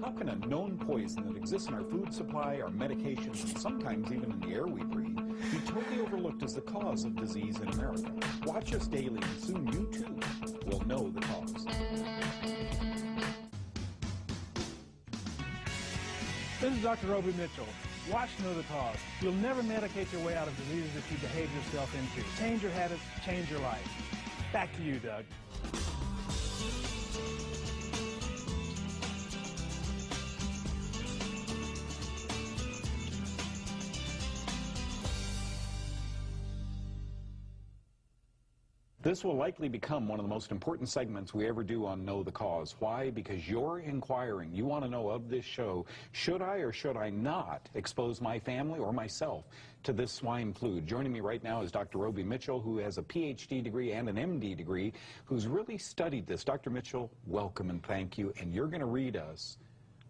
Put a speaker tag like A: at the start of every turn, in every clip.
A: How can a known poison that exists in our food supply, our medications, and sometimes even in the air we breathe, be totally overlooked as the cause of disease in America? Watch us daily, and soon you too will know the cause.
B: This is Dr. Roby Mitchell. Watch Know the Cause. You'll never medicate your way out of diseases that you behave yourself into. Change your habits, change your life. Back to you, Doug.
A: This will likely become one of the most important segments we ever do on Know the Cause. Why? Because you're inquiring. You want to know of this show, should I or should I not expose my family or myself to this swine flu? Joining me right now is Dr. Roby Mitchell, who has a PhD degree and an MD degree, who's really studied this. Dr. Mitchell, welcome and thank you. And you're going to read us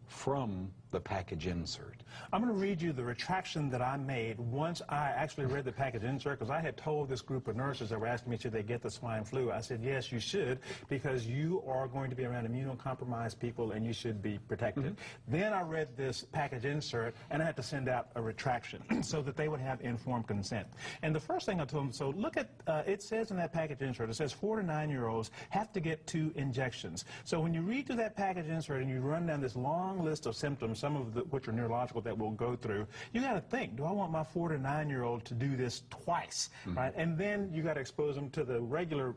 A: from the package insert.
B: I'm going to read you the retraction that I made once I actually read the package insert, because I had told this group of nurses that were asking me should they get the swine flu. I said, yes, you should, because you are going to be around immunocompromised people and you should be protected. Then I read this package insert and I had to send out a retraction so that they would have informed consent. And the first thing I told them, so look at, it says in that package insert, it says 4 to 9-year-olds have to get 2 injections. So when you read through that package insert and you run down this long list of symptoms, some of which are neurological that we'll go through, you got to think, do I want my 4 to 9-year-old to do this twice, right? And then you got to expose them to the regular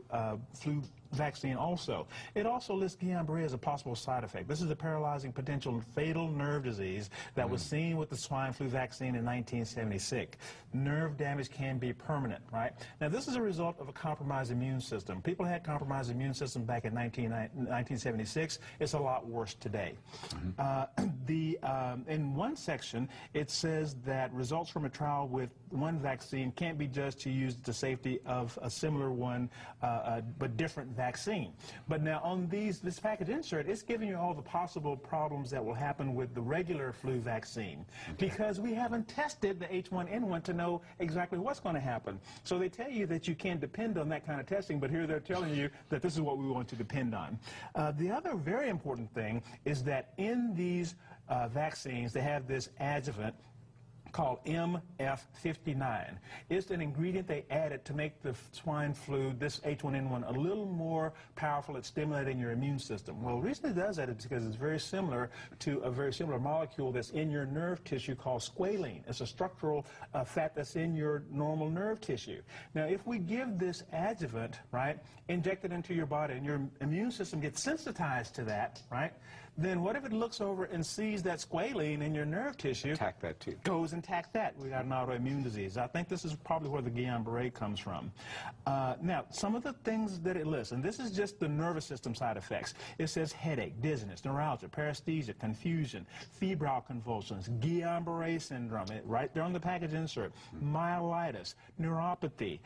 B: flu vaccine also. It also lists Guillain-Barré as a possible side effect. This is a paralyzing, potential fatal nerve disease that was seen with the swine flu vaccine in 1976. Nerve damage can be permanent, right? Now, this is a result of a compromised immune system. People had compromised immune system back in 1976. It's a lot worse today. In one section, it says that results from a trial with one vaccine can't be judged to use the safety of a similar one, but different vaccine. But now on this package insert, it's giving you all the possible problems that will happen with the regular flu vaccine, because we haven't tested the H1N1 to know exactly what's going to happen. So they tell you that you can't depend on that kind of testing, but here they're telling you that this is what we want to depend on. The other very important thing is that in these vaccines, they have this adjuvant called MF59. It's an ingredient they added to make the swine flu, this H1N1, a little more powerful at stimulating your immune system. Well, the reason it does that is because it's very similar to a very similar molecule that's in your nerve tissue called squalene. It's a structural fat that's in your normal nerve tissue. Now, if we give this adjuvant, right, inject it into your body and your immune system gets sensitized to that, right, then what if it looks over and sees that squalene in your nerve tissue?
A: Attack that too.
B: Goes and attacks that. We got an autoimmune disease. I think this is probably where the Guillain-Barré comes from. Now, some of the things that it lists, and this is just the nervous system side effects. It says headache, dizziness, neuralgia, paresthesia, confusion, febrile convulsions, Guillain-Barré syndrome, right there on the package insert, myelitis, neuropathy,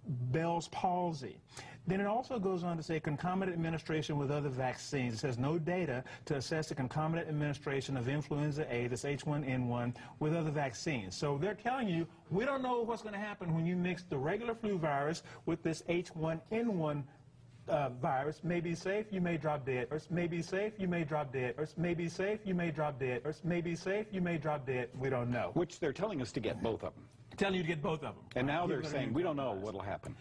B: Bell's palsy. Then it also goes on to say concomitant administration with other vaccines. It says no data to assess the concomitant administration of influenza A, this H1N1, with other vaccines. So they're telling you, we don't know what's going to happen when you mix the regular flu virus with this H1N1 virus. May be safe, you may drop dead. Or it may be safe, you may drop dead. Or it may be safe, you may drop dead. Or it may be safe, you may drop dead. We don't know.
A: Which they're telling us to get both of them.
B: Telling you to get both of them.
A: And now they're saying, we don't know what will happen.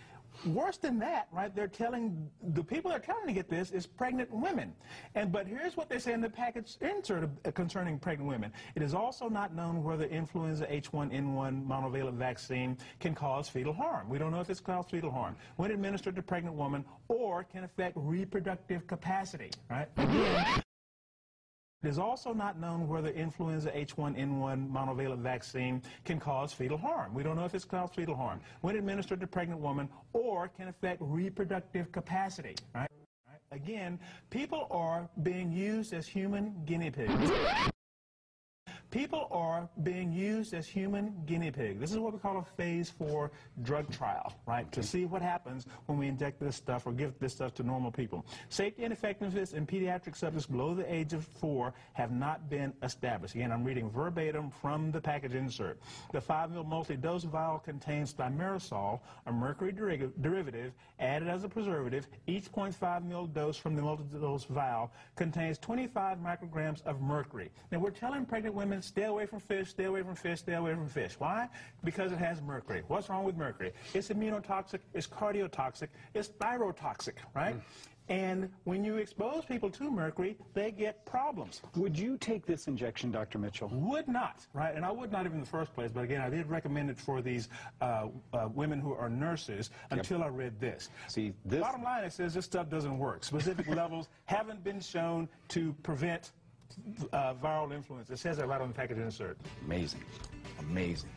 B: Worse than that, right, they're telling, the people that are trying to get this is pregnant women. But here's what they say in the package insert concerning pregnant women. It is also not known whether influenza H1N1 monovalent vaccine can cause fetal harm. We don't know if it's caused fetal harm when administered to pregnant women, or can affect reproductive capacity, right? Again, it is also not known whether influenza H1N1 monovalent vaccine can cause fetal harm. We don't know if it's caused fetal harm when administered to pregnant women, or can affect reproductive capacity, right? Again, people are being used as human guinea pigs. People are being used as human guinea pigs. This is what we call a phase 4 drug trial, right? To see what happens when we inject this stuff or give this stuff to normal people. Safety and effectiveness in pediatric subjects below the age of 4 have not been established. Again, I'm reading verbatim from the package insert. The 5 ml multi-dose vial contains thimerosal, a mercury derivative, added as a preservative. Each 0.5 ml dose from the multi-dose vial contains 25 micrograms of mercury. Now, we're telling pregnant women, stay away from fish, stay away from fish, stay away from fish. Why? Because it has mercury. What's wrong with mercury? It's immunotoxic, it's cardiotoxic, it's thyrotoxic, right? And when you expose people to mercury, they get problems.
A: Would you take this injection, Dr. Mitchell?
B: Would not, right? And I would not even in the first place, but again, I did recommend it for these women who are nurses until I read this.
A: See, this...
B: Bottom line, it says this stuff doesn't work. Specific levels haven't been shown to prevent viral influence. It says that right on the package insert.
A: Amazing. Amazing.